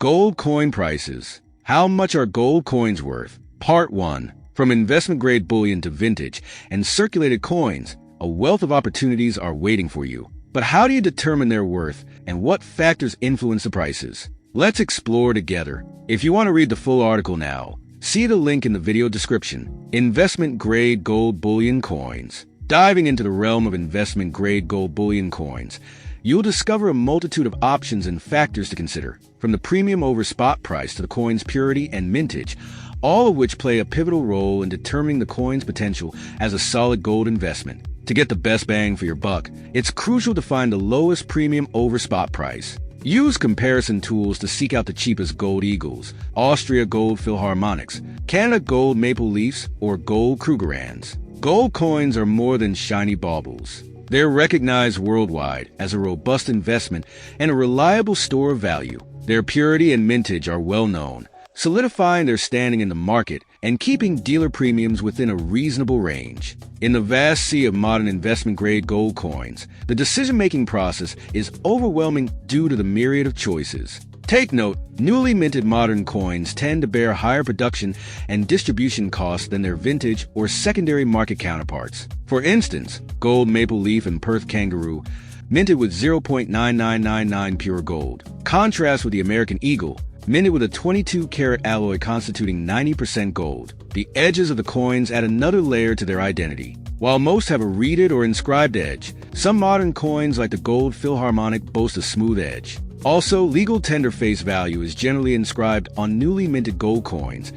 Gold coin prices. How much are gold coins worth? Part 1. From investment-grade bullion to vintage and circulated coins, a wealth of opportunities are waiting for you. But how do you determine their worth, and what factors influence the prices? Let's explore together. If you want to read the full article now, see the link in the video description. Investment-grade gold bullion coins. Diving into the realm of investment-grade gold bullion coins, you'll discover a multitude of options and factors to consider, from the premium over spot price to the coin's purity and mintage, all of which play a pivotal role in determining the coin's potential as a solid gold investment. To get the best bang for your buck, it's crucial to find the lowest premium over spot price. Use comparison tools to seek out the cheapest gold eagles, Austria gold Philharmonics, Canada gold maple leafs, or gold Krugerrands. Gold coins are more than shiny baubles. They're recognized worldwide as a robust investment and a reliable store of value. Their purity and mintage are well known, solidifying their standing in the market and keeping dealer premiums within a reasonable range. In the vast sea of modern investment-grade gold coins, the decision-making process is overwhelming due to the myriad of choices. Take note, newly minted modern coins tend to bear higher production and distribution costs than their vintage or secondary market counterparts. For instance, gold maple leaf and Perth kangaroo, minted with 0.9999 pure gold, contrast with the American eagle, minted with a 22-karat alloy constituting 90% gold. The edges of the coins add another layer to their identity. While most have a reeded or inscribed edge, some modern coins like the gold Philharmonic boast a smooth edge. Also, legal tender face value is generally inscribed on newly minted gold coins,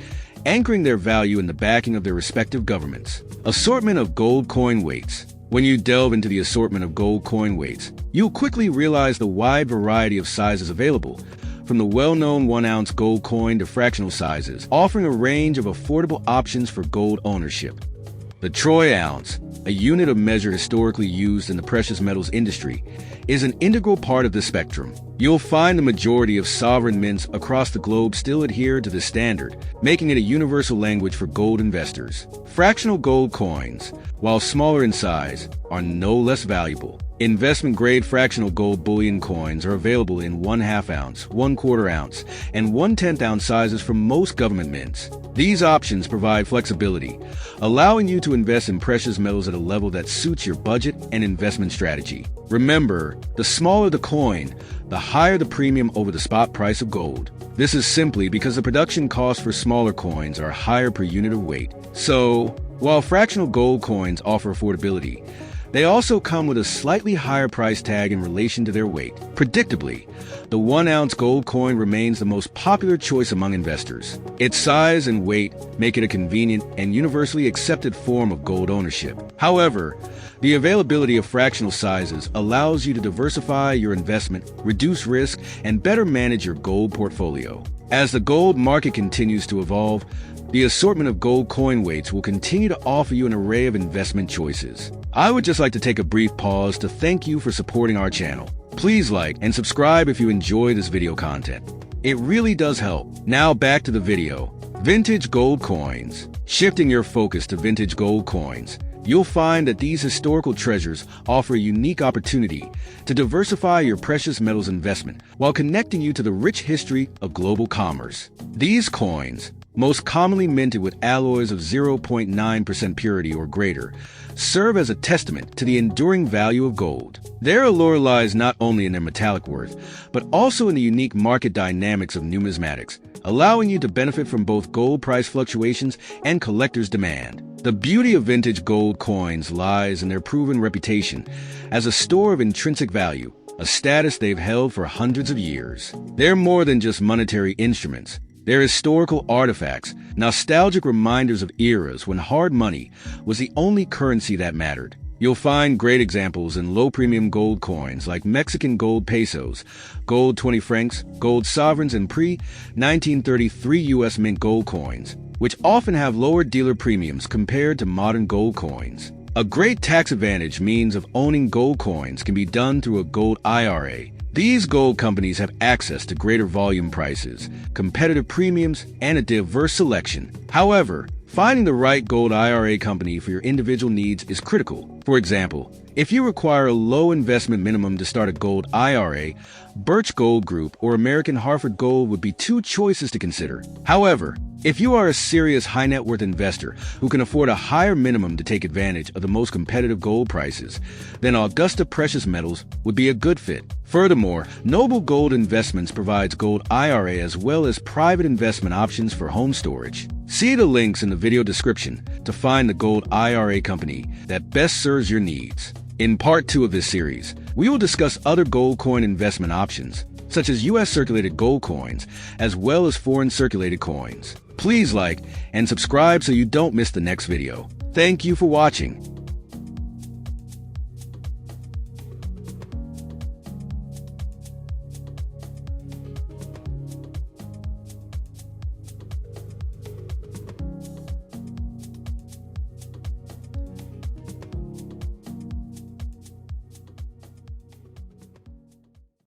anchoring their value in the backing of their respective governments. Assortment of gold coin weights. When you delve into the assortment of gold coin weights, you'll quickly realize the wide variety of sizes available, from the well-known 1-ounce gold coin to fractional sizes, offering a range of affordable options for gold ownership. The troy ounce, a unit of measure historically used in the precious metals industry, is an integral part of the spectrum. You'll find the majority of sovereign mints across the globe still adhere to this standard, making it a universal language for gold investors. Fractional gold coins, while smaller in size, are no less valuable. Investment-grade fractional gold bullion coins are available in 1/2 ounce, 1/4 ounce, and 1/10 ounce sizes from most government mints. These options provide flexibility, allowing you to invest in precious metals at a level that suits your budget and investment strategy. Remember, the smaller the coin, the higher the premium over the spot price of gold. This is simply because the production costs for smaller coins are higher per unit of weight. So, while fractional gold coins offer affordability, they also come with a slightly higher price tag in relation to their weight. Predictably, the 1-ounce gold coin remains the most popular choice among investors. Its size and weight make it a convenient and universally accepted form of gold ownership. However, the availability of fractional sizes allows you to diversify your investment, reduce risk, and better manage your gold portfolio. As the gold market continues to evolve, the assortment of gold coin weights will continue to offer you an array of investment choices. I would just like to take a brief pause to thank you for supporting our channel. Please like and subscribe if you enjoy this video content. It really does help. Now back to the video. Vintage gold coins. Shifting your focus to vintage gold coins, you'll find that these historical treasures offer a unique opportunity to diversify your precious metals investment while connecting you to the rich history of global commerce. These coins, most commonly minted with alloys of 0.9% purity or greater, serve as a testament to the enduring value of gold. Their allure lies not only in their metallic worth, but also in the unique market dynamics of numismatics, allowing you to benefit from both gold price fluctuations and collectors' demand. The beauty of vintage gold coins lies in their proven reputation as a store of intrinsic value, a status they've held for hundreds of years. They're more than just monetary instruments. They're historical artifacts, nostalgic reminders of eras when hard money was the only currency that mattered. You'll find great examples in low-premium gold coins like Mexican gold pesos, gold 20 francs, gold sovereigns, and pre-1933 U.S. mint gold coins, which often have lower dealer premiums compared to modern gold coins. A great tax advantage means of owning gold coins can be done through a gold IRA, These gold companies have access to greater volume prices, competitive premiums, and a diverse selection. However, finding the right gold IRA company for your individual needs is critical. For example, if you require a low investment minimum to start a gold IRA, Birch Gold Group or American Hartford Gold would be two choices to consider. However, if you are a serious high net worth investor who can afford a higher minimum to take advantage of the most competitive gold prices, then Augusta Precious Metals would be a good fit. Furthermore, Noble Gold Investments provides gold IRA as well as private investment options for home storage. See the links in the video description to find the gold IRA company that best serves your needs. In part 2 of this series, we will discuss other gold coin investment options, such as U.S. circulated gold coins, as well as foreign circulated coins. Please like and subscribe so you don't miss the next video. Thank you for watching.